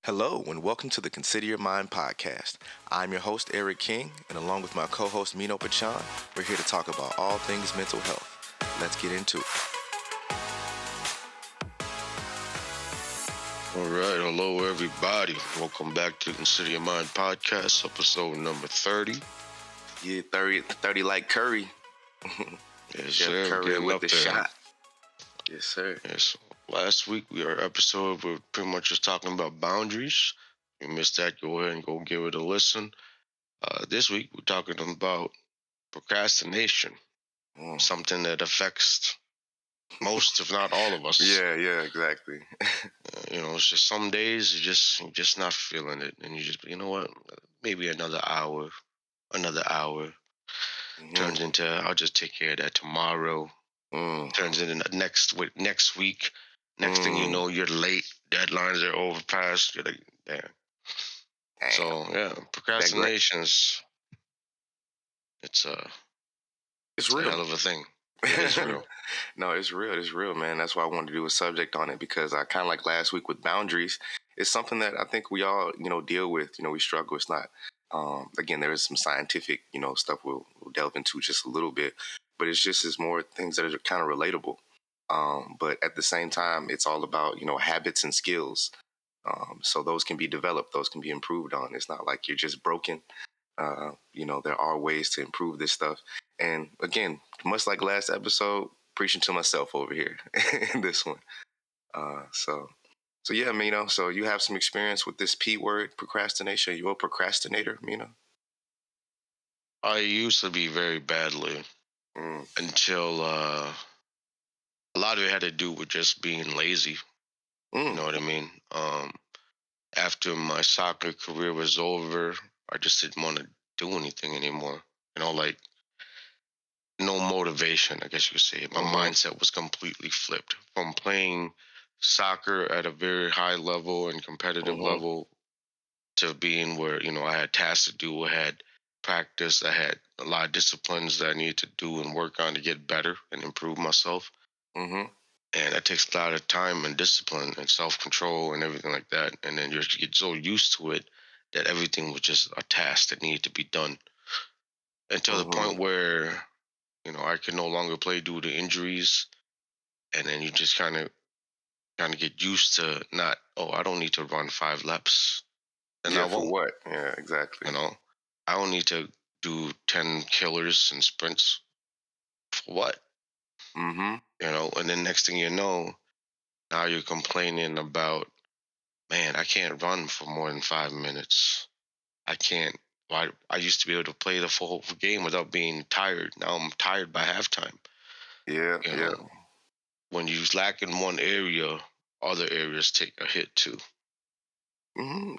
Hello, and welcome to the Consider Your Mind podcast. I'm your host, Eric King, and along with my co host, Mino Pachan, we're here to talk about all things mental health. Let's get into it. All right, hello everybody. Welcome back to Consider Your Mind Podcast, episode number 30. Yeah, 30 like Curry. Yes, Chef sir. Curry Getting with up the there. shot. Yes, sir. Yes. Last week, our episode, we're pretty much just talking about boundaries. If you missed that, go ahead and go give it a listen. This week, we're talking about procrastination, something that affects most, if not all of us. Yeah, exactly. It's just some days you're just not feeling it, and you just, you know what, maybe another hour. Turns into I'll just take care of that tomorrow. Turns into next week. Next thing you know, you're late. Deadlines are overpassed. You're like, damn. So yeah, procrastination's it's real. a hell of a thing. It is real. No, it's real. It's real, man. That's why I wanted to do a subject on it, because I kind of like last week with boundaries. It's something that I think we all, deal with. We struggle. It's not. Again, there is some scientific, stuff we'll delve into just a little bit, but it's more things that are kind of relatable. But at the same time, it's all about, habits and skills. So those can be developed. Those can be improved on. It's not like you're just broken. There are ways to improve this stuff. And again, much like last episode, preaching to myself over here in this one. So yeah, Mino. So you have some experience with this P word, procrastination. You're a procrastinator, Mino? I used to be very badly until a lot of it had to do with just being lazy. You know what I mean? After my soccer career was over, I just didn't want to do anything anymore. Like no motivation, I guess you could say. My mindset was completely flipped from playing soccer at a very high level and competitive level to being where, I had tasks to do, I had practice, I had a lot of disciplines that I needed to do and work on to get better and improve myself. And that takes a lot of time and discipline and self-control and everything like that. And then you get so used to it that everything was just a task that needed to be done. Until the point where, I could no longer play due to injuries. And then you just kind of get used to not, I don't need to run 5 laps. And yeah, I won't. For what? Yeah, exactly. I don't need to do 10 killers and sprints. For what? And then next thing you know, now you're complaining about, man, I can't run for more than 5 minutes. I can't. I used to be able to play the full game without being tired. Now I'm tired by halftime. Yeah. When you lack in one area, other areas take a hit too.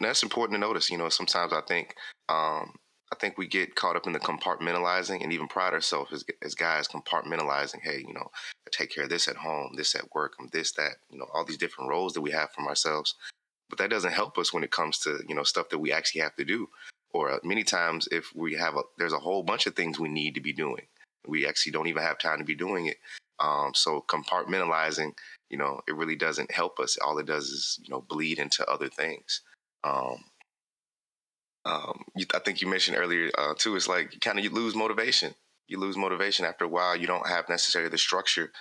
That's important to notice. Sometimes I think we get caught up in the compartmentalizing and even pride ourselves as guys compartmentalizing. Hey, I take care of this at home, this at work, this, that, all these different roles that we have from ourselves. But that doesn't help us when it comes to, stuff that we actually have to do. Or many times if there's a whole bunch of things we need to be doing. We actually don't even have time to be doing it. So compartmentalizing, it really doesn't help us. All it does is, bleed into other things. I think you mentioned earlier too. It's like you lose motivation. You lose motivation after a while. You don't have necessarily the structure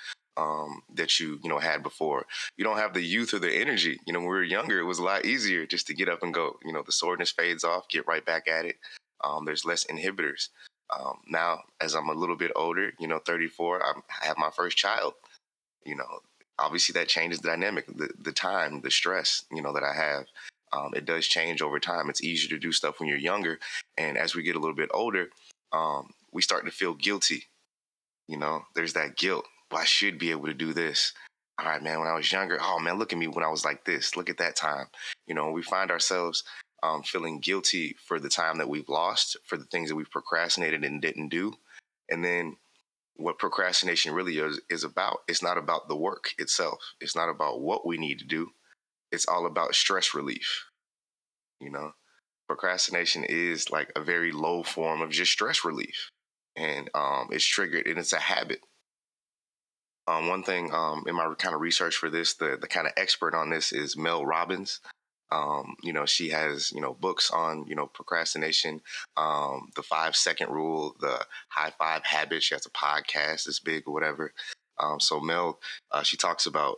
that you had before. You don't have the youth or the energy. When we were younger, it was a lot easier just to get up and go. The soreness fades off, get right back at it. There's less inhibitors. Now, as I'm a little bit older, 34, I have my first child. Obviously that changes the dynamic, the time, the stress, that I have. It does change over time. It's easier to do stuff when you're younger. And as we get a little bit older, we start to feel guilty. There's that guilt. Well, I should be able to do this. All right, man, when I was younger, oh, man, look at me when I was like this. Look at that time. We find ourselves feeling guilty for the time that we've lost, for the things that we've procrastinated and didn't do. And then what procrastination really is about, it's not about the work itself. It's not about what we need to do. It's all about stress relief. Procrastination is like a very low form of just stress relief. And it's triggered, and it's a habit. One thing in my kind of research for this, the kind of expert on this is Mel Robbins. She has, books on, procrastination, the 5 second rule, the high five habit. She has a podcast that's big or whatever. So Mel, she talks about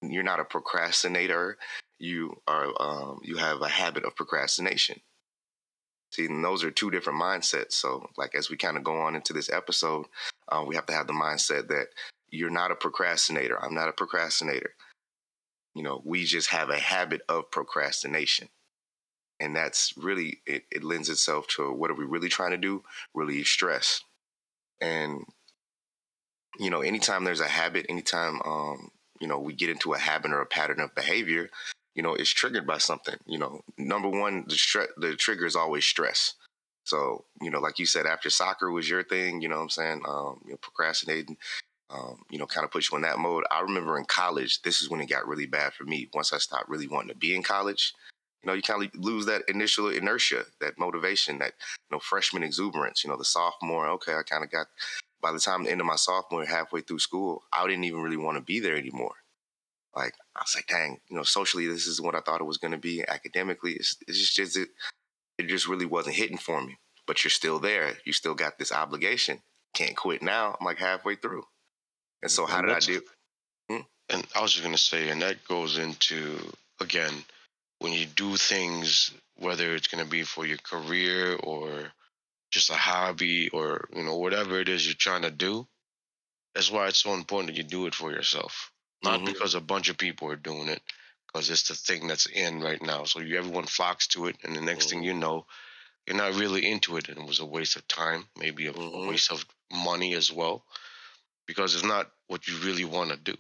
you're not a procrastinator. You have a habit of procrastination. See, and those are two different mindsets. So, like, as we kind of go on into this episode, we have to have the mindset that you're not a procrastinator. I'm not a procrastinator. We just have a habit of procrastination. And that's really, it lends itself to what are we really trying to do? Relieve stress. And, anytime there's a habit, anytime, we get into a habit or a pattern of behavior, it's triggered by something. Number one, the trigger is always stress. So, like you said, after soccer was your thing, what I'm saying, procrastinating, kind of put you in that mode. I remember in college, this is when it got really bad for me. Once I stopped really wanting to be in college, you kind of lose that initial inertia, that motivation, that, freshman exuberance, the sophomore. Okay, I kind of got, by the time the end of my sophomore, halfway through school, I didn't even really want to be there anymore. Like, I was like, dang, socially, this is what I thought it was going to be. Academically, it just really wasn't hitting for me. But you're still there. You still got this obligation. Can't quit now. I'm like halfway through. And so how And did I that's do? Hmm? and I was just gonna say, and that goes into, again, when you do things, whether it's gonna be for your career or just a hobby, or whatever it is you're trying to do. That's why it's so important that you do it for yourself, not Mm-hmm. because a bunch of people are doing it, because it's the thing that's in right now. So everyone flocks to it, and the next thing Mm-hmm. you know, you're not really into it, and it was a waste of time, maybe a Mm-hmm. waste of money as well, because it's not what you really want to do.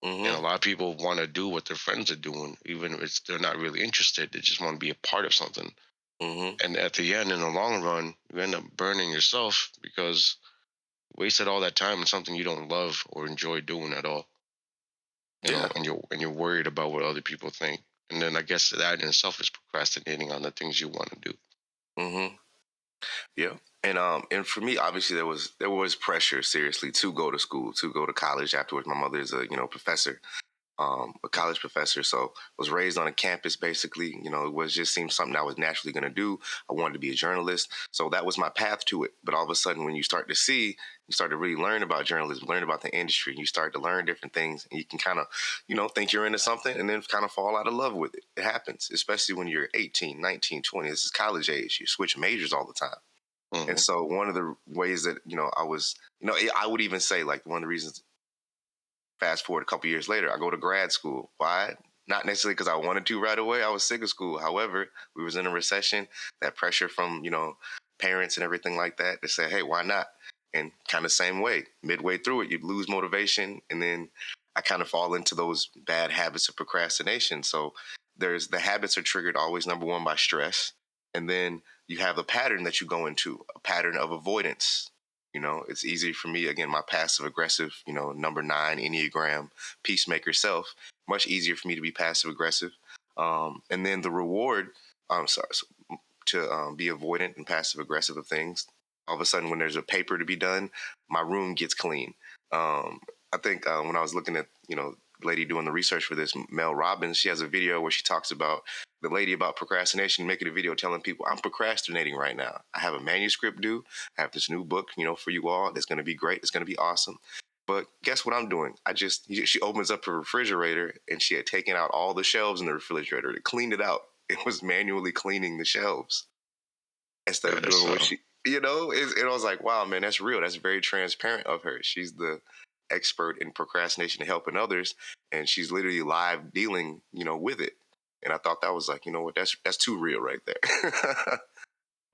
And a Mm-hmm. lot of people want to do what their friends are doing, even if they're not really interested. They just want to be a part of something. Mm-hmm. And at the end, in the long run, you end up burning yourself because you wasted all that time on something you don't love or enjoy doing at all. Yeah. And you're worried about what other people think. And then I guess that in itself is procrastinating on the things you want to do. Mm-hmm. Yeah. And for me, obviously there was pressure, seriously, to go to school, to go to college afterwards. My mother is a professor, a college professor. So was raised on a campus, basically. It was just seemed something I was naturally going to do. I wanted to be a journalist. So that was my path to it. But all of a sudden, when you start to see, you start to really learn about journalism, learn about the industry, you start to learn different things, and you can kind of, think you're into something and then kind of fall out of love with it. It happens, especially when you're 18, 19, 20. This is college age. You switch majors all the time. And Hmm. so one of the ways that, I was, I would even say, like, one of the reasons, fast forward a couple years later, I go to grad school. Why? Not necessarily because I wanted to right away. I was sick of school. However, we was in a recession. That pressure from parents and everything like that to say, hey, why not? And kind of same way, midway through it, you lose motivation, and then I kind of fall into those bad habits of procrastination. So there's the habits are triggered always number one by stress, and then you have a pattern that you go into, a pattern of avoidance. It's easy for me, again, my passive aggressive, number 9 Enneagram peacemaker self, much easier for me to be passive aggressive. And then the reward, I'm sorry, so to be avoidant and passive aggressive of things. All of a sudden, when there's a paper to be done, my room gets clean. I think when I was looking at, lady doing the research for this, Mel Robbins, she has a video where she talks about the lady about procrastination, making a video telling people, I'm procrastinating right now. I have a manuscript due. I have this new book, for you all. That's going to be great. It's going to be awesome. But guess what I'm doing? She opens up her refrigerator, and she had taken out all the shelves in the refrigerator to clean it out. It was manually cleaning the shelves instead Yeah, of that's doing what and I was like, wow, man, that's real. That's very transparent of her. She's the expert in procrastination and helping others, and she's literally live dealing, with it. And I thought that was like, you know what, that's too real right there.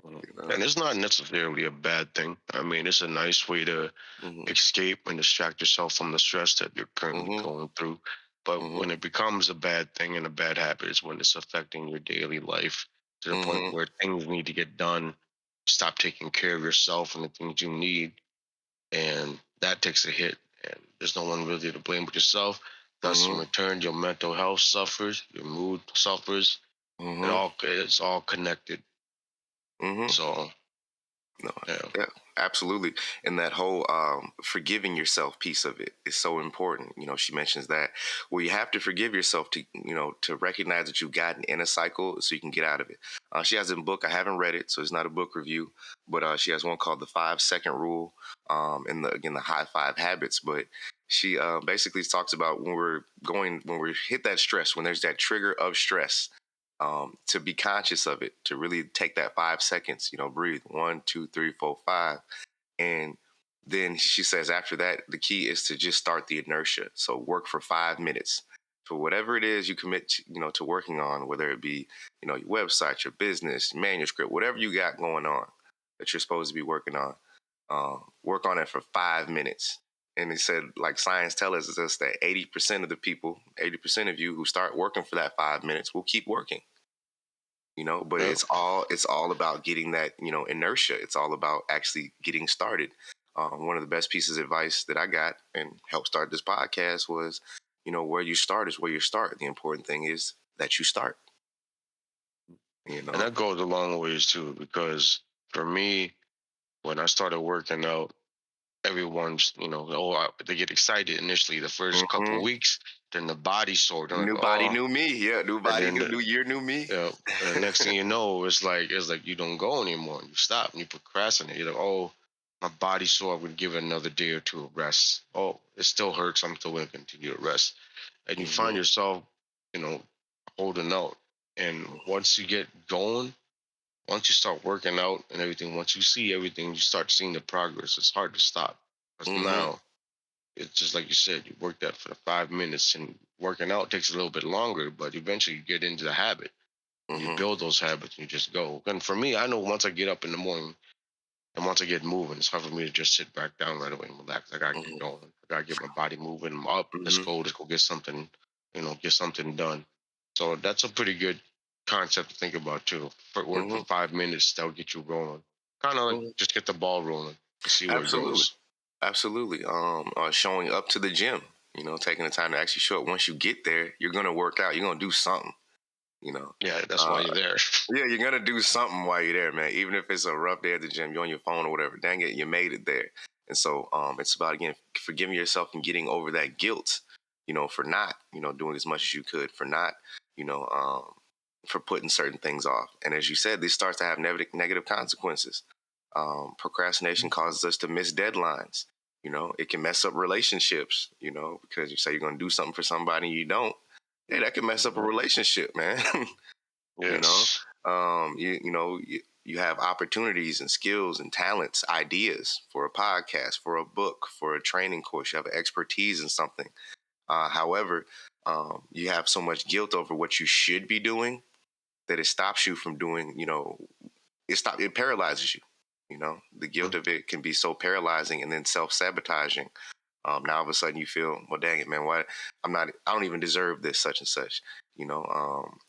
you know? and it's not necessarily a bad thing. I mean, it's a nice way to Mm-hmm. escape and distract yourself from the stress that you're currently Mm-hmm. going through. But Mm-hmm. when it becomes a bad thing and a bad habit is when it's affecting your daily life to the point Mm-hmm. where things need to get done. You stop taking care of yourself and the things you need, and that takes a hit. And there's no one really to blame but yourself. Thus, in Mm-hmm. return, your mental health suffers, your mood suffers. Mm-hmm. It's all connected. Mm-hmm. So No, Yeah. yeah, absolutely. And that whole forgiving yourself piece of it is so important. She mentions that where you have to forgive yourself to recognize that you've gotten in a cycle so you can get out of it. She has a book. I haven't read it, so it's not a book review, but she has one called the 5 second rule, and the high five habits. But she basically talks about when we hit that stress, when there's that trigger of stress, to be conscious of it, to really take that 5 seconds, breathe 1, 2, 3, 4, 5. And then she says after that, the key is to just start the inertia. So work for 5 minutes for whatever it is you commit to working on, whether it be, your website, your business, manuscript, whatever you got going on that you're supposed to be working on. Work on it for 5 minutes. And he said, like science tells us that 80% of the people, 80% of you who start working for that 5 minutes will keep working. But Yeah. it's all about getting that inertia. It's all about actually getting started. One of the best pieces of advice that I got and helped start this podcast was, where you start is where you start. The important thing is that you start. And that goes a long ways too, because for me, when I started working out, everyone's, they get excited initially the first couple Hmm. weeks, then the body's sore. They're like, New body, oh, new me. Yeah, new and body, then new year, new me. and the next thing you know, it's like you don't go anymore. You stop and you procrastinate. You're like, oh, my body's sore. I'm gonna give it another day or two of rest. Oh, it still hurts. I'm still gonna continue to rest. And you find Hmm. yourself, you know, holding out. And once you get going, once you start working out and everything, once you see everything, you start seeing the progress. It's hard to stop because Hmm. now it's just like you said, you work that for the 5 minutes, and working out takes a little bit longer, but eventually you get into the habit and you Hmm. build those habits and you just go. And for me, I know once I get up in the morning and once I get moving, it's hard for me to just sit back down right away and relax. I gotta get Hmm. going. I gotta get my body moving. I'm up. Let's Hmm. go. Let's go get something. Get something done. So that's a pretty good concept to think about too. For work for Hmm. 5 minutes, that'll get you rolling. Kind of like Hmm. just get the ball rolling and see where it Absolutely. goes. Absolutely. Showing up to the gym, taking the time to actually show up. Once you get there, you're gonna work out. You're gonna do something. You know. Yeah, that's why Uh, you're there. yeah, you're gonna do something while you're there, man. Even if it's a rough day at the gym, you're on your phone or whatever. Dang it, you made it there. And so, it's about again forgiving yourself and getting over that guilt. For not, doing as much as you could, for not, you know, for putting certain things off. And as you said, this starts to have negative consequences. Procrastination causes us to miss deadlines. It can mess up relationships, because you say you're going to do something for somebody and you don't. Hey, that can mess up a Mhm. relationship, man. you know, Yes. you have opportunities and skills and talents, ideas for a podcast, for a book, for a training course. You have expertise in something. However, you have so much guilt over what you should be doing that it stops you from doing, it paralyzes you. The guilt Mhm. of it can be so paralyzing and then self-sabotaging. Now all of a sudden you feel, well, dang it, man, why I don't even deserve this, such and such.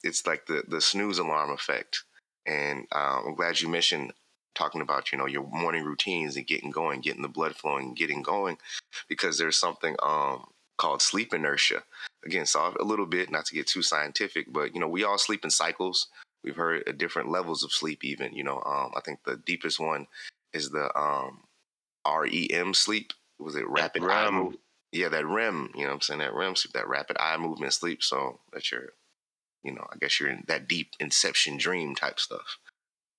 It's like the snooze alarm effect. And I'm glad you mentioned talking about, your morning routines and getting going, getting the blood flowing, getting going, because there's something called sleep inertia. Again, solve a little bit, not to get too scientific, but we all sleep in cycles. We've heard different levels of sleep. Even I think the deepest one is the REM sleep. Was it That rapid eye RAM. move? Yeah, that REM. You know what I'm saying? That REM sleep, that rapid eye movement sleep. So that you're, I guess you're in that deep inception dream type stuff.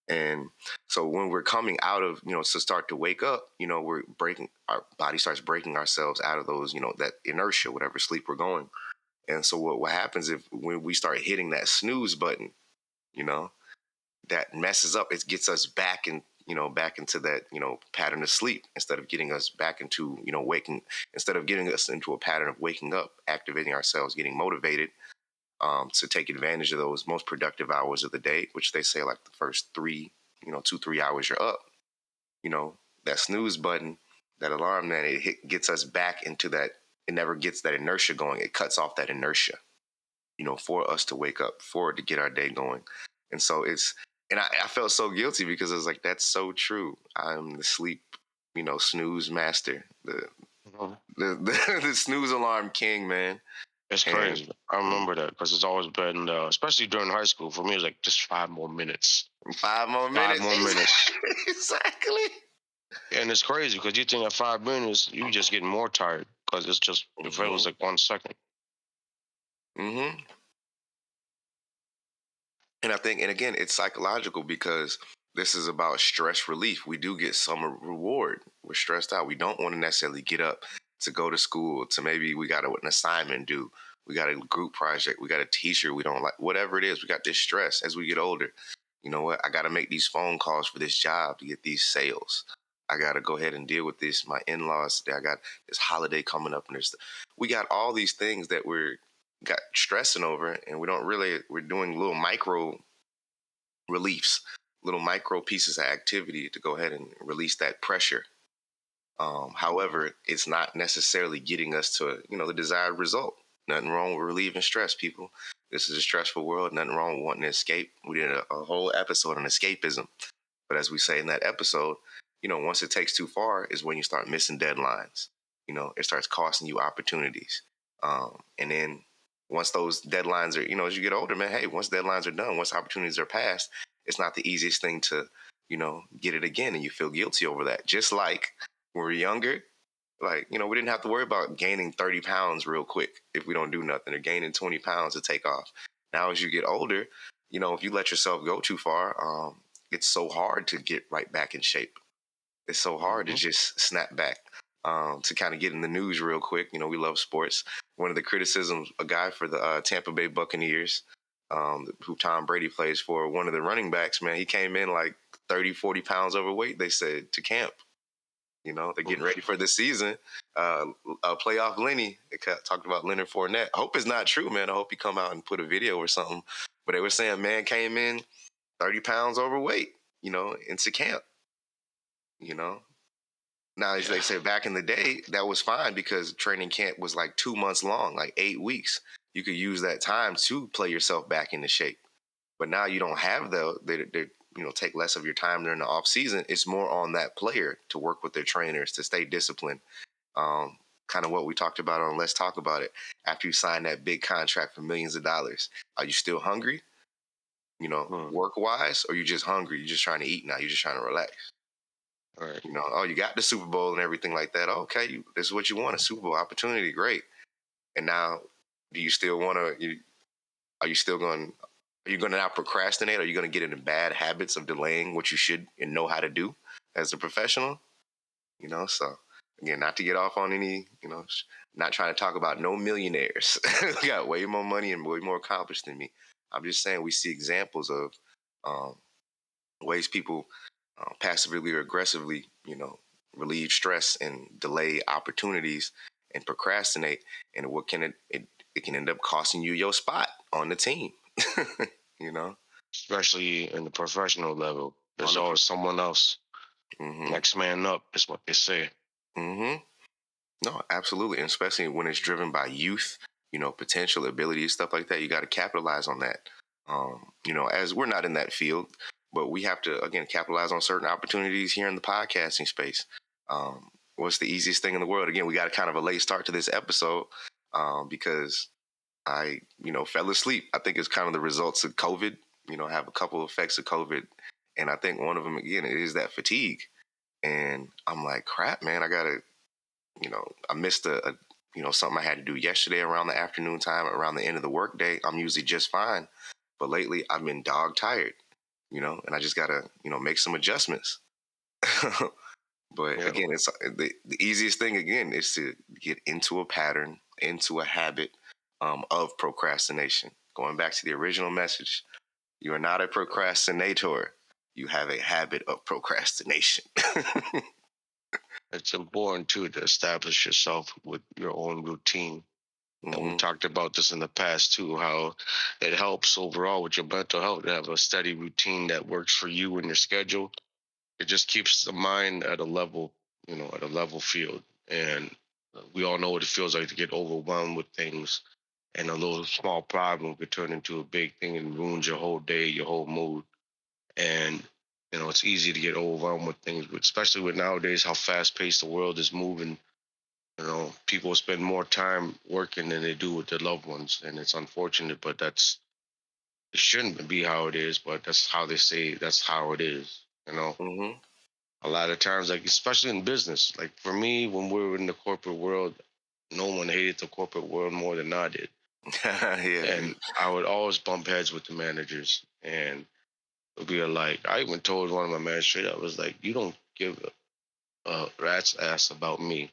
And so when we're coming out of, to start to wake up, we're breaking, our body starts breaking ourselves out of those, that inertia, whatever sleep we're going. And so what happens if when we start hitting that snooze button, you know, that messes up, it gets us back in, back into that, pattern of sleep instead of getting us back into, waking, instead of getting us into a pattern of waking up, activating ourselves, getting motivated to take advantage of those most productive hours of the day, which they say like the first 2-3 hours you're up. you know, that snooze button, that alarm, man, gets us back into that. It never gets that inertia going. It cuts off that inertia, for us to wake up, for it to get our day going. And so I felt so guilty because I was like, that's so true. I'm the sleep, snooze master, the, Mhm. the, the, the snooze alarm king, man. It's And crazy. I remember that because it's always been, especially during high school. For me, it's like just 5 more minutes. 5 more minutes. 5 more minutes. Exactly. And it's crazy because you think at 5 minutes, you just getting more tired because it's just, it feels Mm-hmm. like 1 second. Mm-hmm. And I think, and again, it's psychological because this is about stress relief. We do get some reward. We're stressed out. We don't want to necessarily get up to go to school, to maybe we got an assignment due. We got a group project. We got a teacher we don't like. Whatever it is, we got this stress as we get older. You know what? I got to make these phone calls for this job to get these sales. I got to go ahead and deal with this. My in-laws, I got this holiday coming up, and we got all these things that we're got stressing over, and we don't really, we're doing little micro reliefs, little micro pieces of activity to go ahead and release that pressure. However, it's not necessarily getting us to, the desired result. Nothing wrong with relieving stress, people. This is a stressful world. Nothing wrong with wanting to escape. We did a whole episode on escapism. But as we say in that episode, once it takes too far is when you start missing deadlines. It starts costing you opportunities. And then once those deadlines are, as you get older, man, hey, once deadlines are done, once opportunities are passed, it's not the easiest thing to, get it again. And you feel guilty over that. Just like when we were younger, like, we didn't have to worry about gaining 30 pounds real quick if we don't do nothing, or gaining 20 pounds to take off. Now, as you get older, if you let yourself go too far, it's so hard to get right back in shape. It's so hard to Mm-hmm. just snap back. To kind of get in the news real quick, we love sports. One of the criticisms, a guy for the Tampa Bay Buccaneers, who Tom Brady plays for, one of the running backs, man, he came in like 30, 40 pounds overweight, they said, to camp. They're getting ready for the season. Playoff Lenny, they talked about Leonard Fournette. I hope it's not true, man. I hope he come out and put a video or something. But they were saying, man came in 30 pounds overweight, into camp, you know. Now, as they Yeah. said back in the day, that was fine because training camp was like 2 months long, like 8 weeks. You could use that time to play yourself back into shape. But now you don't have they take less of your time during the off season. It's more on that player to work with their trainers to stay disciplined. Kind of what we talked about on Let's Talk About It. After you sign that big contract for millions of dollars, are you still hungry? Hmm. Work wise, or you just hungry? You're just trying to eat now. You're just trying to relax. All right. Oh, you got the Super Bowl and everything like that. Oh, okay, this is what you want, a Super Bowl opportunity. Great. And now, do you still want to? Are you still going? Are you going to now procrastinate? Are you going to get into bad habits of delaying what you should and know how to do as a professional? So again, not to get off on any, not trying to talk about no millionaires. Got way more money and way more accomplished than me. I'm just saying we see examples of um, ways people passively or aggressively, relieve stress and delay opportunities and procrastinate. And what can it can end up costing you your spot on the team. you know, Especially in the professional level, on there's the. always someone else. Mm-hmm. Next man up is what they say. Mm-hmm. No, absolutely, and especially when it's driven by youth, potential, ability, stuff like that. You got to capitalize on that. As we're not in that field, but we have to again capitalize on certain opportunities here in the podcasting space. What's the easiest thing in the world? Again, we got a kind of a late start to this episode because I, fell asleep. I think it's kind of the results of COVID. Have a couple of effects of COVID, and I think one of them again is that fatigue. And I'm like, crap, man, I gotta I missed something I had to do yesterday around the afternoon time, around the end of the workday. I'm usually just fine. But lately I've been dog tired, and I just gotta, make some adjustments. But Yeah. again, it's the easiest thing again is to get into a pattern, into a habit of procrastination. Going back to the original message, you are not a procrastinator. You have a habit of procrastination. It's important too to establish yourself with your own routine. And we hmm talked about this in the past too, how it helps overall with your mental health to have a steady routine that works for you and your schedule. It just keeps the mind at a level, at a level field. And we all know what it feels like to get overwhelmed with things. And a little small problem could turn into a big thing and ruins your whole day, your whole mood. And it's easy to get overwhelmed with things, but especially with nowadays how fast paced the world is moving. You know, people spend more time working than they do with their loved ones, and it's unfortunate, but it shouldn't be how it is, but that's how they say that's how it is. You know, Mm-hmm. a lot of times, like especially in business, like for me, when we were in the corporate world, no one hated the corporate world more than I did, Yeah. and I would always bump heads with the managers, and it would be like I even told one of my managers straight up, I was like, you don't give a rat's ass about me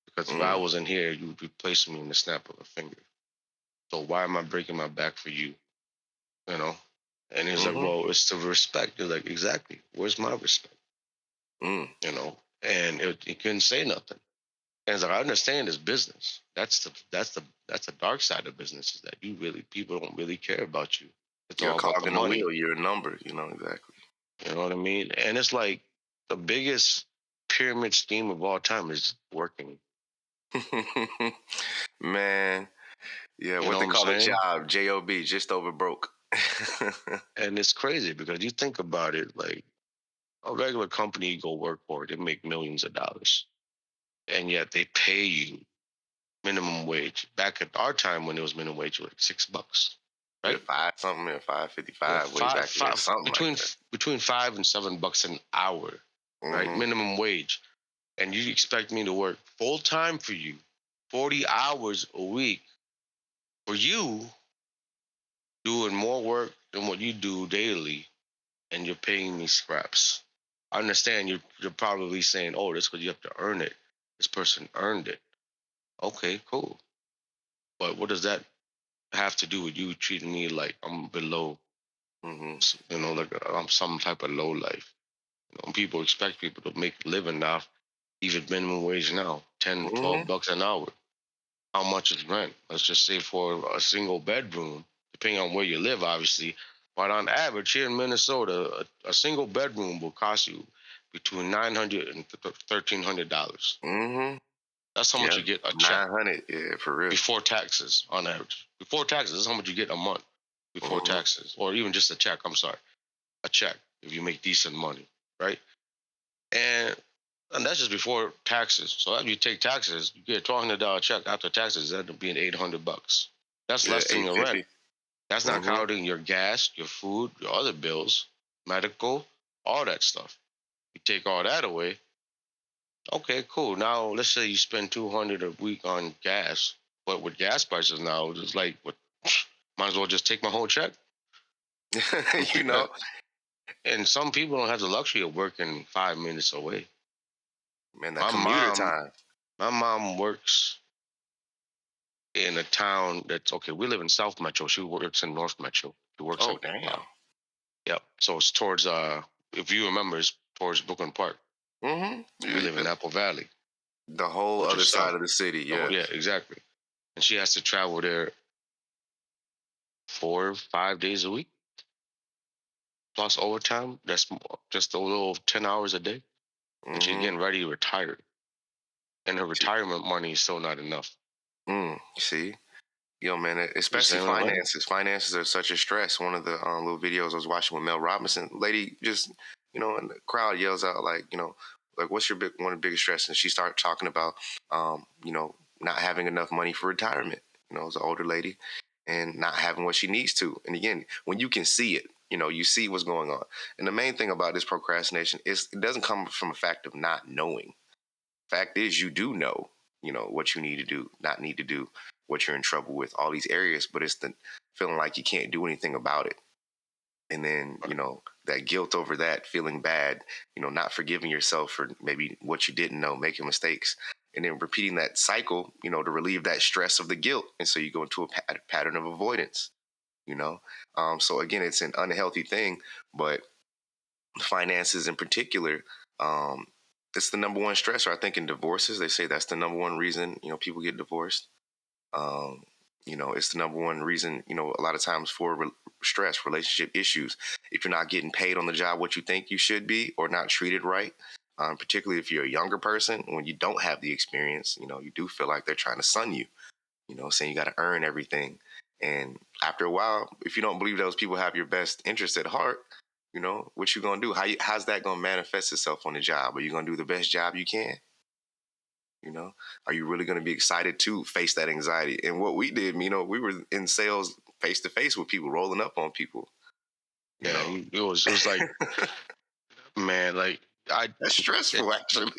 because if I Mm. wasn't here, you would replace me in the snap of a finger. So why am I breaking my back for you? You know? And he's like, Mm-hmm. well, it's the respect. You're like, exactly. Where's my respect? Mm. You know? And he couldn't say nothing. And it's like, I understand it's business. That's the dark side of business is that people don't really care about you. It's You're a all about cog the in the money. wheel. You're a number. You know exactly. You know what I mean? And it's like the biggest pyramid scheme of all time is working. Man, yeah, You what know what they I'm call a saying? job, job, just over broke. And it's crazy because you think about it, like a regular company you go work for, they make millions of dollars. And yet they pay you minimum wage. Back at our time when it was minimum wage, like $6, Yeah, right? five something and five Yeah, 55 way back then, something like between that. $5 and $7 an hour, right? Mm-hmm. Minimum wage. And you expect me to work full time for you, 40 hours a week for you, doing more work than what you do daily, and you're paying me scraps. I understand you're probably saying, oh, that's because you have to earn it. This person earned it. Okay, cool. But what does that have to do with you treating me like I'm below, Mm-hmm. like I'm some type of low life? People expect people to make a living now, even minimum wage now, 10, Mm-hmm. $12 an hour. How much is rent? Let's just say for a single bedroom, depending on where you live, obviously. But on average, here in Minnesota, a single bedroom will cost you between $900 and $1,300. Mm-hmm. That's how much Yeah, you get a check 900. Yeah, for real. before taxes on average. Before taxes, that's how much you get a month before Mm-hmm. taxes, or even just a check. I'm sorry, a check if you make decent money, right? And that's just before taxes. So after you take taxes, you get a $1,200 check after taxes. That ends up being $800. That's Yeah, less than your rent. 850. That's not Mm-hmm. counting your gas, your food, your other bills, medical, all that stuff. You take all that away. Okay, cool. Now let's say you spend 200 a week on gas, but with gas prices now, it's like what? Might as well just take my whole check. You know, And some people don't have the luxury of working 5 minutes away. man, that My commuter mom, time. my mom works in a town that's okay. We live in South Metro. She works in North Metro. She works Oh, in damn. yep. So it's towards if you remember, it's towards Brooklyn Park. Mm-hmm. We Yeah, live in Apple Valley, the whole which is other south. side of the city. Oh Yeah. yeah, exactly. And she has to travel there 4, 5 days a week plus overtime. That's just a little 10 hours a day, and she's Mm-hmm. getting ready to retire. And her retirement money is still not enough. See, yo, man, You especially saying what I'm saying? finances. Finances are such a stress. One of the little videos I was watching with Mel Robinson, lady just, in the crowd yells out like, like what's your one of the biggest stress? And she started talking about, not having enough money for retirement. As an older lady, and not having what she needs to. And again, when you can see it, you see what's going on. And the main thing about this procrastination is it doesn't come from a fact of not knowing. Fact is, you do know, what you need to do, not need to do, what you're in trouble with, all these areas, but it's the feeling like you can't do anything about it. And then, that guilt over that, feeling bad, not forgiving yourself for maybe what you didn't know, making mistakes, and then repeating that cycle, to relieve that stress of the guilt. And so you go into a pattern of avoidance, you know? So again, it's an unhealthy thing, but finances in particular, it's the number one stressor. I think in divorces, they say that's the number one reason, people get divorced. Um, it's the number one reason, a lot of times for stress, relationship issues. If you're not getting paid on the job what you think you should be or not treated right, particularly if you're a younger person, when you don't have the experience, you do feel like they're trying to sun you, saying you got to earn everything. And after a while, if you don't believe those people have your best interest at heart, what you gonna do? How's that gonna manifest itself on the job? Are you gonna do the best job you can? You know, are you really going to be excited to face that anxiety? And what we did, you know, we were in sales face to face with people, rolling up on people. You Yeah, know, it was like, man, like I, that's it, stressful, actually.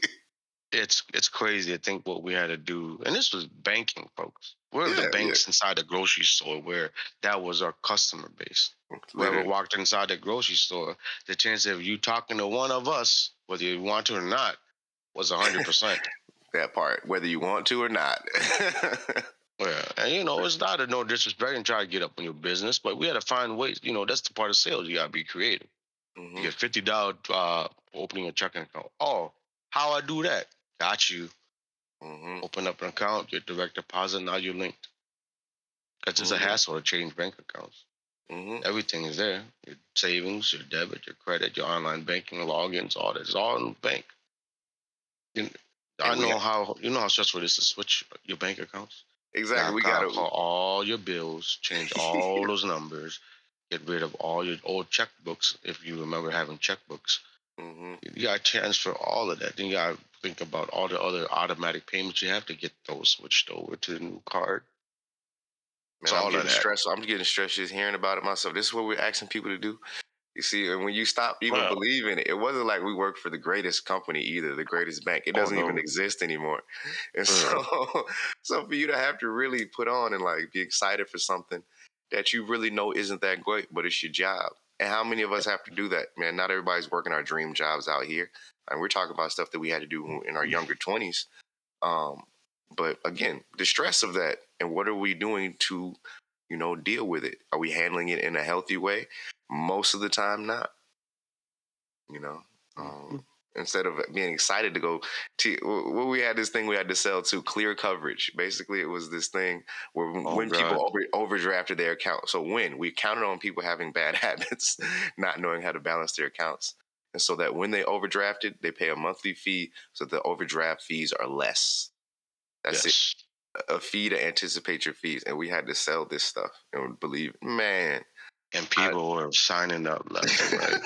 it's crazy to think what we had to do, and this was banking, folks. We're the Yeah, yeah, banks inside the grocery store where that was our customer base. Whoever literally walked inside the grocery store, the chance of you talking to one of us, whether you want to or not, was 100%. that part, whether you want to or not. Yeah, and it's not a no disrespect and try to get up on your business, but we had to find ways. That's the part of sales. You gotta be creative. You Hmm. get $50 opening a checking account. Oh, how I do that? Got you. Hmm. Open up an account, get direct deposit. Now you're linked. Because it's a Hmm. hassle to change bank accounts. Hmm. Everything is there. Your savings, your debit, your credit, your online banking logins, all that. It's all in the bank. You, I And we know how stressful it is to switch your bank accounts. exactly, Gotta, we gotta gotta. call all your bills, change all those numbers, get rid of all your old checkbooks if you remember having checkbooks. Hmm. You gotta transfer all of that. Then you gotta think about all the other automatic payments you have to get those switched over to the new card. It's Man, I'm all of getting that. stressed. I'm getting stressed just hearing about it myself. This is what we're asking people to do. You see, and when you stop even Well, believing it, it wasn't like we worked for the greatest company either, the greatest bank. It oh doesn't even no. exist anymore. And Yeah. so for you to have to really put on and like be excited for something that you really know isn't that great, but it's your job. And how many of us have to do that, man? Not everybody's working our dream jobs out here. And we're talking about stuff that we had to do in our younger 20s. Um, but again, the stress of that and what are we doing to, deal with it? Are we handling it in a healthy way? Most of the time, not. You know, Mhm. instead of being excited to go to, well, we had this thing we had to sell to clear coverage. Basically, it was this thing where Oh when people God. overdrafted their account. So when we counted on people having bad habits, not knowing how to balance their accounts. And so that when they overdrafted, they pay a monthly fee so the overdraft fees are less. That's it. Yes. A fee to anticipate your fees. And we had to sell this stuff. And believe, man, And I, people were signing up left and right.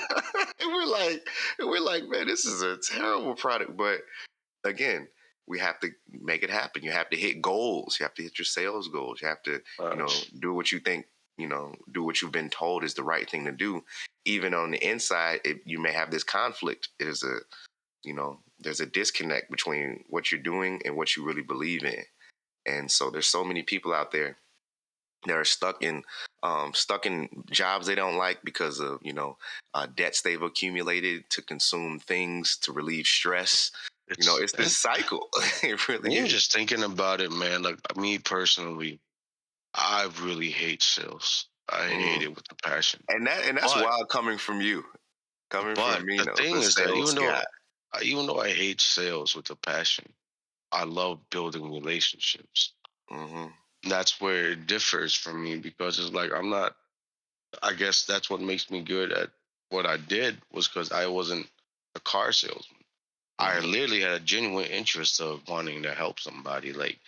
and we're like, man, this is a terrible product. But again, we have to make it happen. You have to hit goals. You have to hit your sales goals. You have to, Yes. do what you think, do what you've been told is the right thing to do. Even on the inside, you may have this conflict. There's a disconnect between what you're doing and what you really believe in. And so there's so many people out there that are stuck in jobs they don't like because of debts they've accumulated to consume things to relieve stress. It's It's this cycle. It really and you is. just thinking about it, man. Like me personally, I really hate sales. I hate Mm. it with a passion. And that's But wild coming from me, the thing the is that sales guy. even though I hate sales with a passion, I love building relationships. Hmm. That's where it differs from me because it's like I'm not. I guess that's what makes me good at what I did was because I wasn't a car salesman. I Hmm. literally had a genuine interest of wanting to help somebody. Like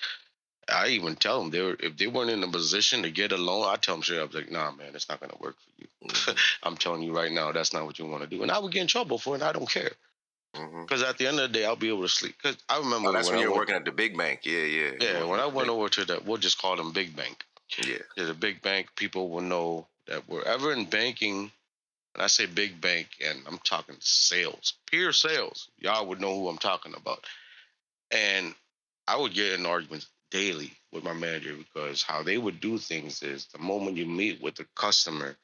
I even tell them if they weren't in a position to get a loan, I tell them straight up like, nah, man, it's not gonna work for you. Hmm. I'm telling you right now, that's not what you want to do, and I would get in trouble for it. And I don't care Hmm. because at the end of the day, I'll be able to sleep. Because I Oh, remember that's when when I you're went, working at the big bank. Yeah, yeah. You're yeah, working when I at the went big. over to we'll just call them big bank. Yeah. To the big bank, people will know that wherever in banking, when I say big bank, and I'm talking sales, pure sales, y'all would know who I'm talking about. And I would get in arguments daily with my manager because how they would do things is the moment you meet with the customer,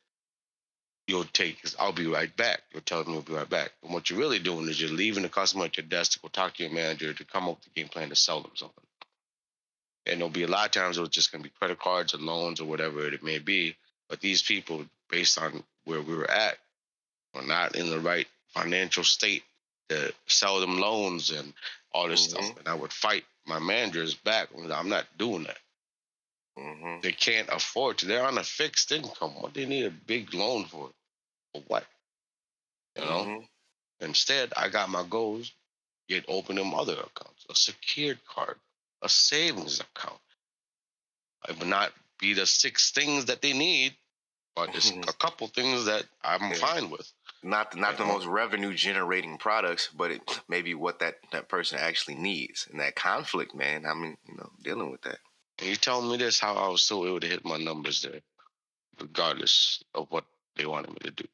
you'll take is I'll be right back. You'll tell them you'll be right back. And what you're really doing is you're leaving the customer at your desk to go talk to your manager to come up with a game plan to sell them something. And there'll be a lot of times it's just gonna be credit cards or loans or whatever it may be. But these people, based on where we were at, were not in the right financial state to sell them loans and all this stuff. Hmm. And I would fight my managers back. I'm not doing that. Hmm. They can't afford to. They're on a fixed income. What do they need a big loan for? For what? You know? Hmm. Instead, I got my goals. Get open them other accounts, a secured card, a savings account. It would not be the six things that they need, but it's a couple things that I'm Yeah. fine with. not You the know, most revenue generating products, but it may be what that person actually needs. And that conflict, man, I mean, dealing with that. and you tell me this, how I was still able to hit my numbers there, regardless of what they wanted me to do.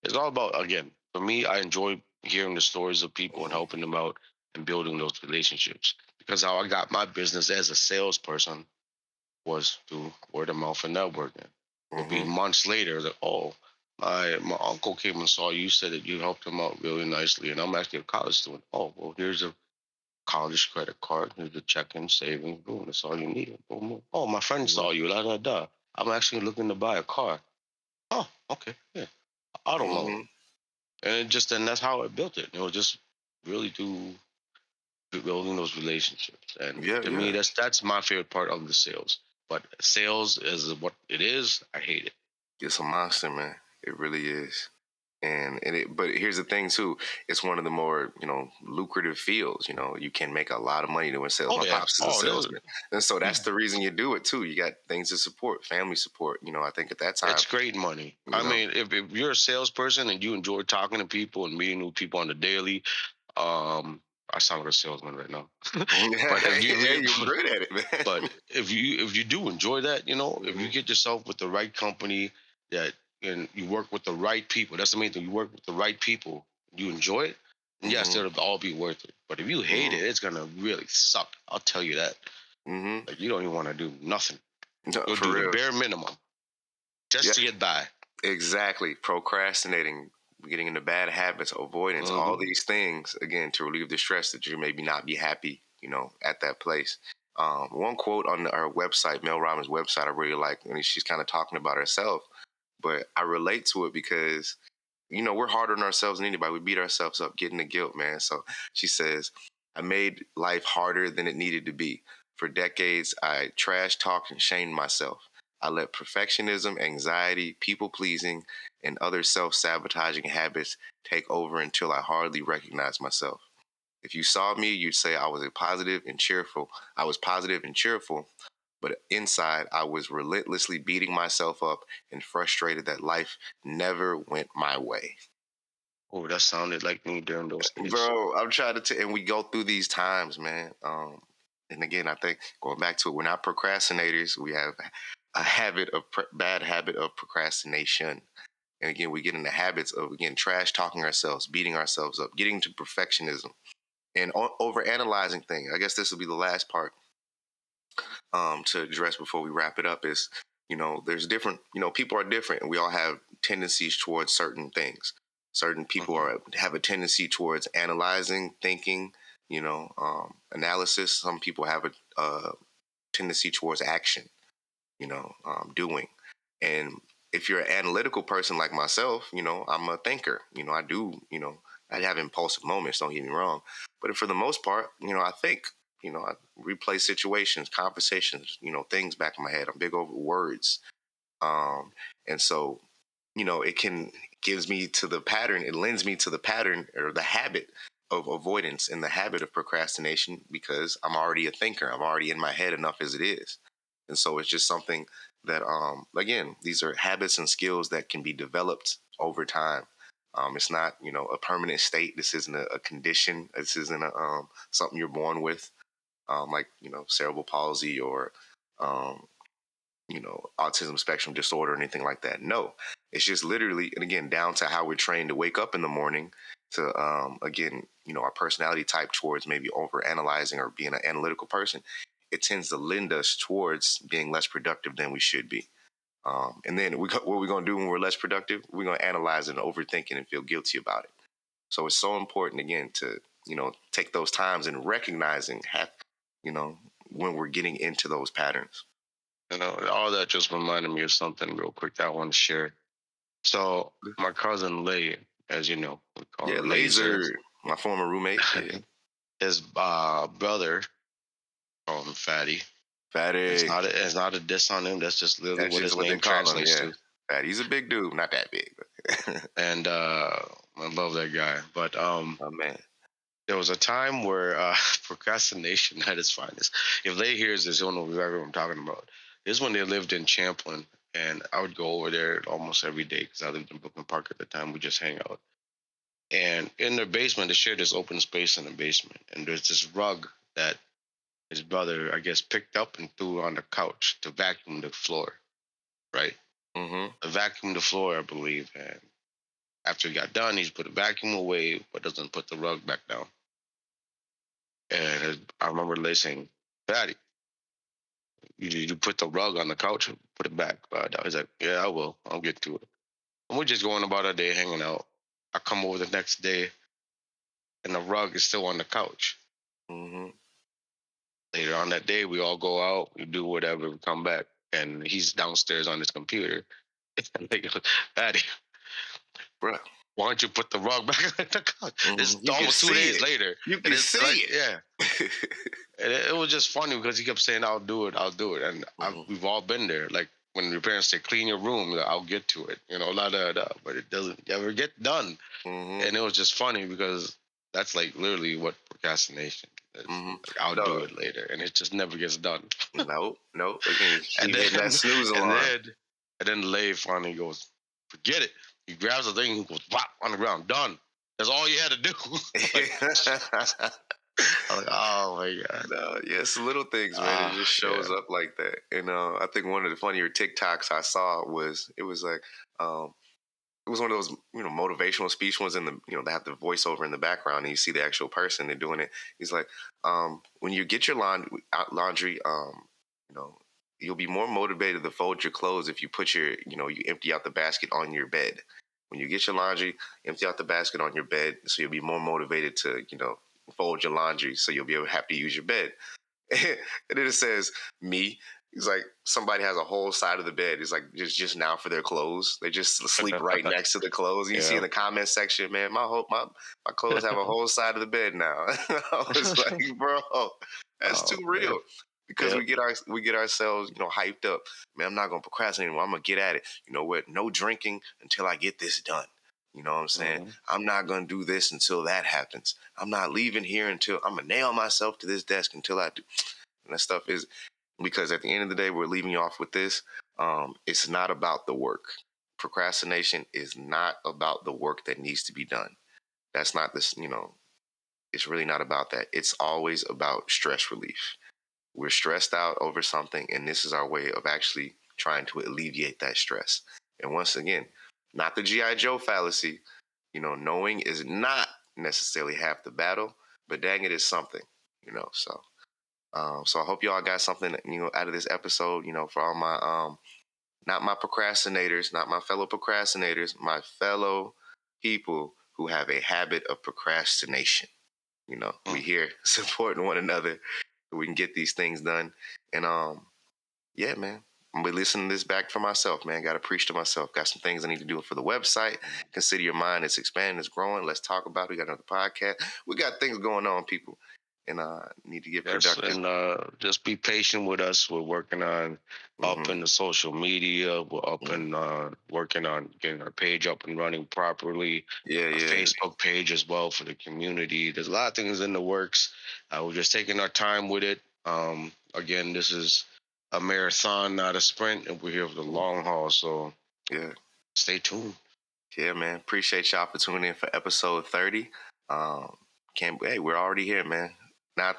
It's all about, again, for me, I enjoy hearing the stories of people and helping them out and building those relationships. Because how I got my business as a salesperson was through word of mouth and networking. It'll be Mm-hmm. months later that, oh, my uncle came and saw you, said that you helped him out really nicely, and I'm actually a college student. Oh, well, here's a college credit card, here's the checking, savings, boom, that's all you need. Boom, boom. Oh, my friend saw you, da da da. I'm actually looking to buy a car. Oh, okay, yeah, auto loan, Mm-hmm. and and that's how I built it. It was just really through building those relationships. And Yeah, to me, yeah. that's my favorite part of the sales. But sales is what it is. I hate it. It's a monster, man. It really is. But here's the thing too. It's one of the more lucrative fields. You can make a lot of money doing sales. Oh My yeah. pops is a Oh, salesman, and so that's the reason you do it too. You got things to support, family support. I think at that time, it's great money. you I know, mean, if you're a salesperson and you enjoy talking to people and meeting new people on the daily, um, I sound like a salesman right now. But yeah, you're great at it, but man. if you do enjoy that, if you Hmm. get yourself with the right company that and you work with the right people, that's the main thing. You work with the right people, you enjoy it, and yes, Hmm. it'll all be worth it. But if you hate Hmm. it, it's gonna really suck. I'll tell you that. Hmm. Like you don't even want to do nothing. No, You'll for do the real. bare minimum Yeah, just to get by. exactly. Procrastinating, getting into bad habits, avoidance, all Hmm. these things again to relieve the stress that you maybe not be happy, at that place. One quote on our website, Mel Robbins' website, I really like. I mean, she's kind of talking about herself, but I relate to it because we're harder on ourselves than anybody. We beat ourselves up, getting the guilt, man. So she says, I made life harder than it needed to be. For decades, I trash talked and shamed myself. I let perfectionism, anxiety, people pleasing, and other self sabotaging habits take over until I hardly recognized myself. If you saw me, you'd say I was a positive and cheerful. I was positive and cheerful, but inside I was relentlessly beating myself up and frustrated that life never went my way. Oh, that sounded like me during those days. Bro, I'm trying to and we go through these times, man. And again, I think going back to it, we're not procrastinators. We have a bad habit of procrastination. And again, we get into habits of again trash talking ourselves, beating ourselves up, getting to perfectionism, and over analyzing things. I guess this will be the last part to address before we wrap it up. Is there's different. People are different, and we all have tendencies towards certain things. Certain people Hmm. have a tendency towards analyzing, thinking, analysis. Some people have a tendency towards action, doing. And if you're an analytical person like myself, I'm a thinker. I do, I have impulsive moments, don't get me wrong. But for the most part, I think, I replay situations, conversations, things back in my head. I'm big over words. Um, and so, it gives me to the pattern, it lends me to the pattern or the habit of avoidance and the habit of procrastination because I'm already a thinker. I'm already in my head enough as it is. And so it's just something that, again, these are habits and skills that can be developed over time. It's not, a permanent state. This isn't a condition. This isn't something you're born with, like, cerebral palsy or, um, autism spectrum disorder or anything like that. No, it's just literally, and again, down to how we're trained to wake up in the morning to, again, our personality type towards maybe over analyzing or being an analytical person. It tends to lend us towards being less productive than we should be. And then what we're going to do when we're less productive, we're going to analyze it and overthink it and feel guilty about it. So it's so important, again, to, take those times and recognizing, you know, when we're getting into those patterns. All that just reminded me of something real quick that I want to share. So my cousin Lay, as you know, we call Yeah, her Laser. Laser, my former roommate. Yeah. His brother, call him Fatty. It's Fatty. not a, it's not a diss on him. That's just literally That's what just his what they name call him. translates Yeah. to. Fatty. He's a big dude. Not that big, but And I love that guy. But oh man. there was a time where procrastination at its finest. If Lay hears this, he'll know exactly what I'm talking about. This is when they lived in Champlin, and I would go over there almost every day because I lived in Brooklyn Park at the time. We just hang out. And in their basement, they share this open space in the basement. And there's this rug that his brother, I guess, picked up and threw on the couch to vacuum the floor, right? Mm-hmm. Vacuum the floor, I believe. And after he got done, he's put the vacuum away, but doesn't put the rug back down. And I remember they saying, Patty, you put the rug on the couch and put it back. He's like, yeah, I will. I'll get to it. And we're just going about our day hanging out. I come over the next day and the rug is still on the couch. Mm-hmm. Later on that day, we all go out, we do whatever, we come back, and he's downstairs on his computer. And they go, Patty, Bruh. why don't you put the rug back on the couch? It's You almost 2 days later. You And can it's see like, it. yeah. And it was just funny because he kept saying, I'll do it. And we've all been there. Like when your parents say, clean your room, like, I'll get to it. But it doesn't ever get done. Mm-hmm. And it was just funny because that's like literally what procrastination is. Mm-hmm. Like, I'll do it later. And it just never gets done. No. Again, and keep hitting that snooze alarm. And then Lay finally goes, forget it. He grabs the thing and goes, whop, on the ground. Done. That's all you had to do. I'm like, oh my God. No, yeah, it's little things, man. It just shows up like that. And I think one of the funnier TikToks I saw was it was like it was one of those motivational speech ones in the they have the voiceover in the background and you see the actual person they're doing it. He's like, when you get your laundry, you'll be more motivated to fold your clothes if you put you empty out the basket on your bed. When you get your laundry, empty out the basket on your bed, so you'll be more motivated to fold your laundry, so you'll be able to have to use your bed. And then it says me. He's like, somebody has a whole side of the bed. It's like just now for their clothes. They just sleep right next to the clothes. You see in the comment section, man, my clothes have a whole side of the bed now. I was like, bro, that's too real. Man. Because we get ourselves, hyped up. Man, I'm not gonna procrastinate anymore. I'm gonna get at it. You know what? No drinking until I get this done. You know what I'm saying? Mm-hmm. I'm not gonna do this until that happens. I'm not leaving here until I'm gonna nail myself to this desk until I do. And that stuff is because at the end of the day, we're leaving you off with this. It's not about the work. Procrastination is not about the work that needs to be done. That's not this. It's really not about that. It's always about stress relief. We're stressed out over something, and this is our way of actually trying to alleviate that stress. And once again, not the G.I. Joe fallacy. Knowing is not necessarily half the battle, but dang, it is something. So I hope y'all got something out of this episode. For all my not my procrastinators, not my fellow procrastinators, my fellow people who have a habit of procrastination. We here supporting one another. We can get these things done. And yeah, man, I'm gonna be listening to this back for myself, man. Got to preach to myself. Got some things I need to do for the website. Consider your mind. It's expanding. It's growing. Let's talk about it. We got another podcast. We got things going on, people. And need to get productive. And just be patient with us. We're working on upping the social media. We're upping, working on getting our page up and running properly. Yeah. Facebook page as well for the community. There's a lot of things in the works. We're just taking our time with it. Again, this is a marathon, not a sprint, and we're here for the long haul. So yeah, stay tuned. Yeah, man. Appreciate y'all for tuning in for episode 30. Hey, we're already here, man. Now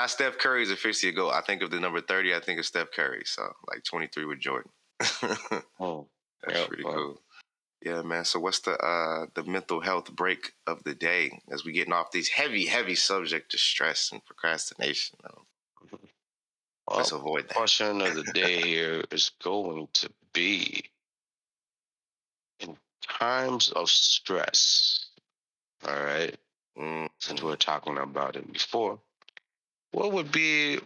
Steph Curry is officially a GOAT. I think of the number 30, I think of Steph Curry. So like 23 with Jordan. That's pretty cool. Yeah, man. So what's the mental health break of the day as we getting off these heavy subject to stress and procrastination? Let's avoid that. The question of the day here is going to be, in times of stress, all right, since we're talking about it before, what would be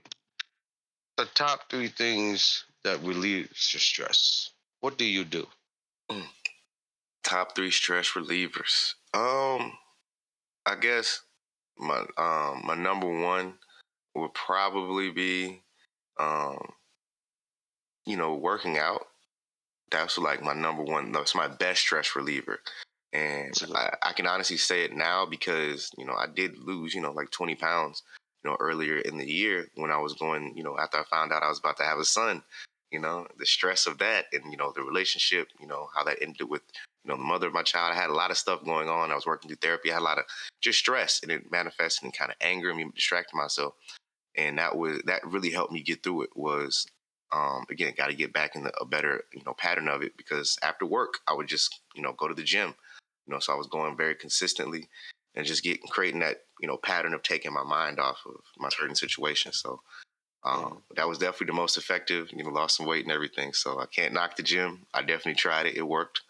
the top 3 things that relieves your stress? What do you do? Top 3 stress relievers. I guess my number one would probably be working out. That's like my number one. That's my best stress reliever. And I can honestly say it now because, I did lose, like 20 pounds, earlier in the year when I was going, after I found out I was about to have a son, the stress of that and, the relationship, how that ended with, the mother of my child. I had a lot of stuff going on. I was working through therapy. I had a lot of just stress, and it manifested in kind of anger and me distracting myself. And that really helped me get through it. Was again, got to get back in a better pattern of it, because after work I would just go to the gym. So I was going very consistently and just creating that pattern of taking my mind off of my certain situations. So that was definitely the most effective. Lost some weight and everything. So I can't knock the gym. I definitely tried it. It worked.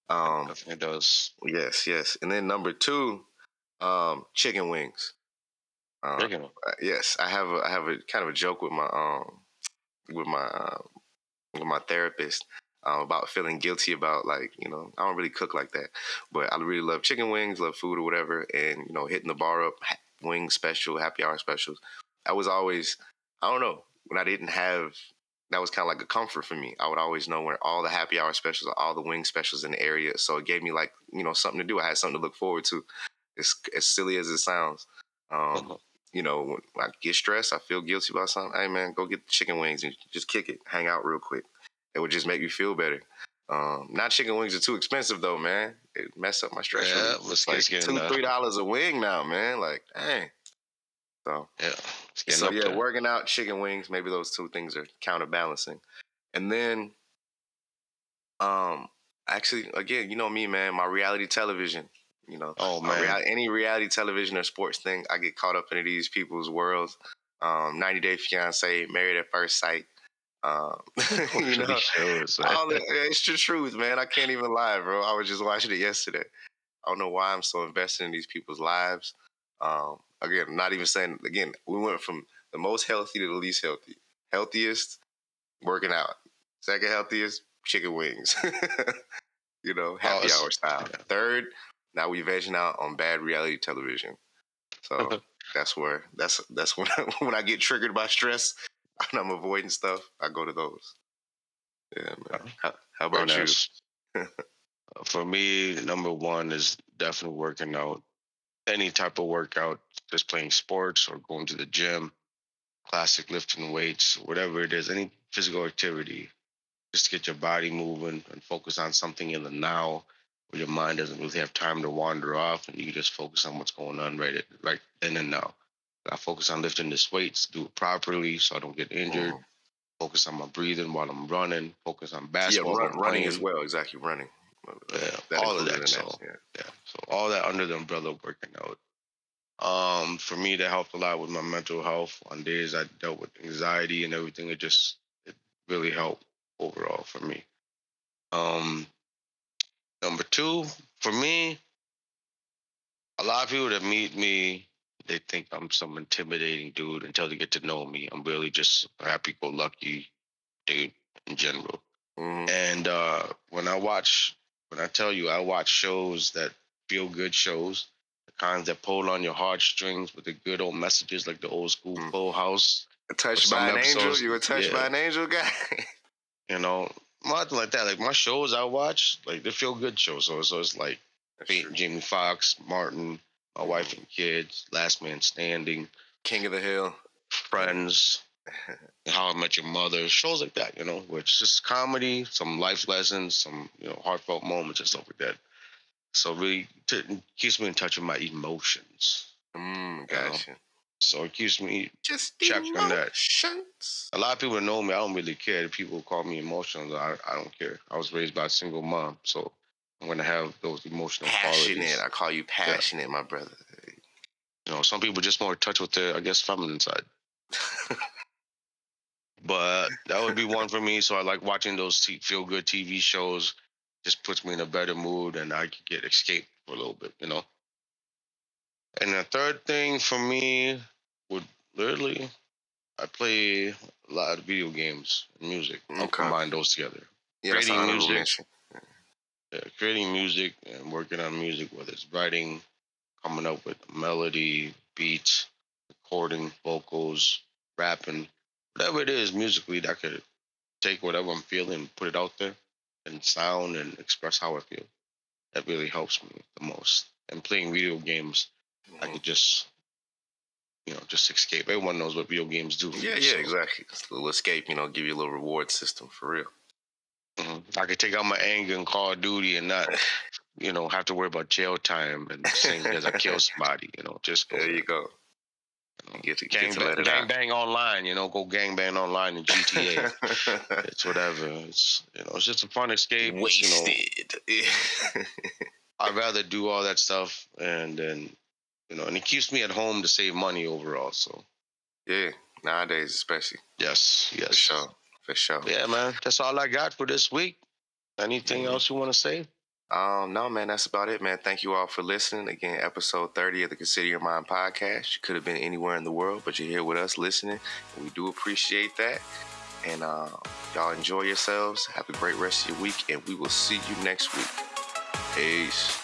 Definitely does. Yes. And then number two, chicken wings. Chicken. Yes, I have a kind of a joke with with my with my therapist about feeling guilty about, like, I don't really cook like that, but I really love chicken wings, love food or whatever, and hitting the bar up, wing special, happy hour specials. I was always, I don't know, when I didn't have, that was kind of like a comfort for me. I would always know where all the happy hour specials, all the wing specials in the area, so it gave me, like, something to do. I had something to look forward to. It's as silly as it sounds. Um, when I get stressed, I feel guilty about something. Hey man, go get the chicken wings and just kick it, hang out real quick. It would just make me feel better. Not chicken wings are too expensive though, man. It mess up my stress Yeah, relief. It's like $2-3 a wing now, man. Like, dang. So yeah, it's getting up yeah, there. working out, chicken wings, maybe those two things are counterbalancing. And then, actually, again, me, man, my reality television. Oh man, Any reality television or sports thing, I get caught up into these people's worlds. 90 Day Fiance, Married at First Sight. You know, shows. it's the truth, man. I can't even lie, bro. I was just watching it yesterday. I don't know why I'm so invested in these people's lives. Again, not even saying, again, we went from the most healthy to the least healthy. Healthiest, working out. Second healthiest, chicken wings. Happy hour style. Yeah. Third, now we vegging out on bad reality television. So that's when when I get triggered by stress and I'm avoiding stuff, I go to those. Yeah, man. How Very about you? nice. For me, number one is definitely working out. Any type of workout, just playing sports or going to the gym, classic lifting weights, whatever it is, any physical activity, just to get your body moving and focus on something in the now, where your mind doesn't really have time to wander off, and you can just focus on what's going on right then and now. I focus on lifting this weights, do it properly so I don't get injured. Focus on my breathing while I'm running. Focus on basketball if I'm running as playing. well. Exactly, running. Yeah, That all of included that. in So that. yeah, so all that under the umbrella of working out. For me, that helped a lot with my mental health. On days I dealt with anxiety and everything, it really helped overall for me. Um, Number two, for me, a lot of people that meet me, they think I'm some intimidating dude until they get to know me. I'm really just a happy-go-lucky dude in general. Mm-hmm. And when I tell you, I watch shows that feel good shows, the kinds that pull on your heartstrings with the good old messages like the old school Full House. Touched by an angel? You were touched by an angel guy? Nothing like that. Like my shows I watch, like they feel good shows. So it's like Jamie Foxx, Martin, My Wife and Kids, Last Man Standing, King of the Hill, Friends, How I Met Your Mother, shows like that, where it's just comedy, some life lessons, some heartfelt moments and stuff like that. So really keeps me in touch with my emotions. Gotcha. So it keeps me just checked on that. Emotions. A lot of people know me. I don't really care. People call me emotional. I don't care. I was raised by a single mom, so I'm gonna have those emotional passionate qualities. I call you passionate, my brother. Some people just more in touch with their, I guess, feminine side. But that would be one for me. So I like watching those feel good TV shows. Just puts me in a better mood, and I can get escape for a little bit. And the third thing for me would literally, I play a lot of video games and music. I'll combine those together. Yeah, that's an honorable mention. Creating music and working on music, whether it's writing, coming up with melody, beats, recording, vocals, rapping, whatever it is musically that could take whatever I'm feeling and put it out there and sound and express how I feel. That really helps me the most. And playing video games, I could just escape. Everyone knows what video games do for yeah, you. Exactly. It's a little escape, give you a little reward system for real. I could take out my anger in Call of Duty and not, have to worry about jail time and same because I kill somebody. Just go. There you go. Get to let it gang out. bang online. Go gang bang online in GTA. It's whatever. It's just a fun escape. Wasted. I'd rather do all that stuff and then and it keeps me at home to save money overall. So yeah, nowadays especially. Yes. For sure. Yeah, man. That's all I got for this week. Anything else you want to say? No, man, that's about it, man. Thank you all for listening. Again, episode 30 of the Consider Your Mind podcast. You could have been anywhere in the world, but you're here with us listening. And we do appreciate that. And y'all enjoy yourselves. Have a great rest of your week, and we will see you next week. Peace.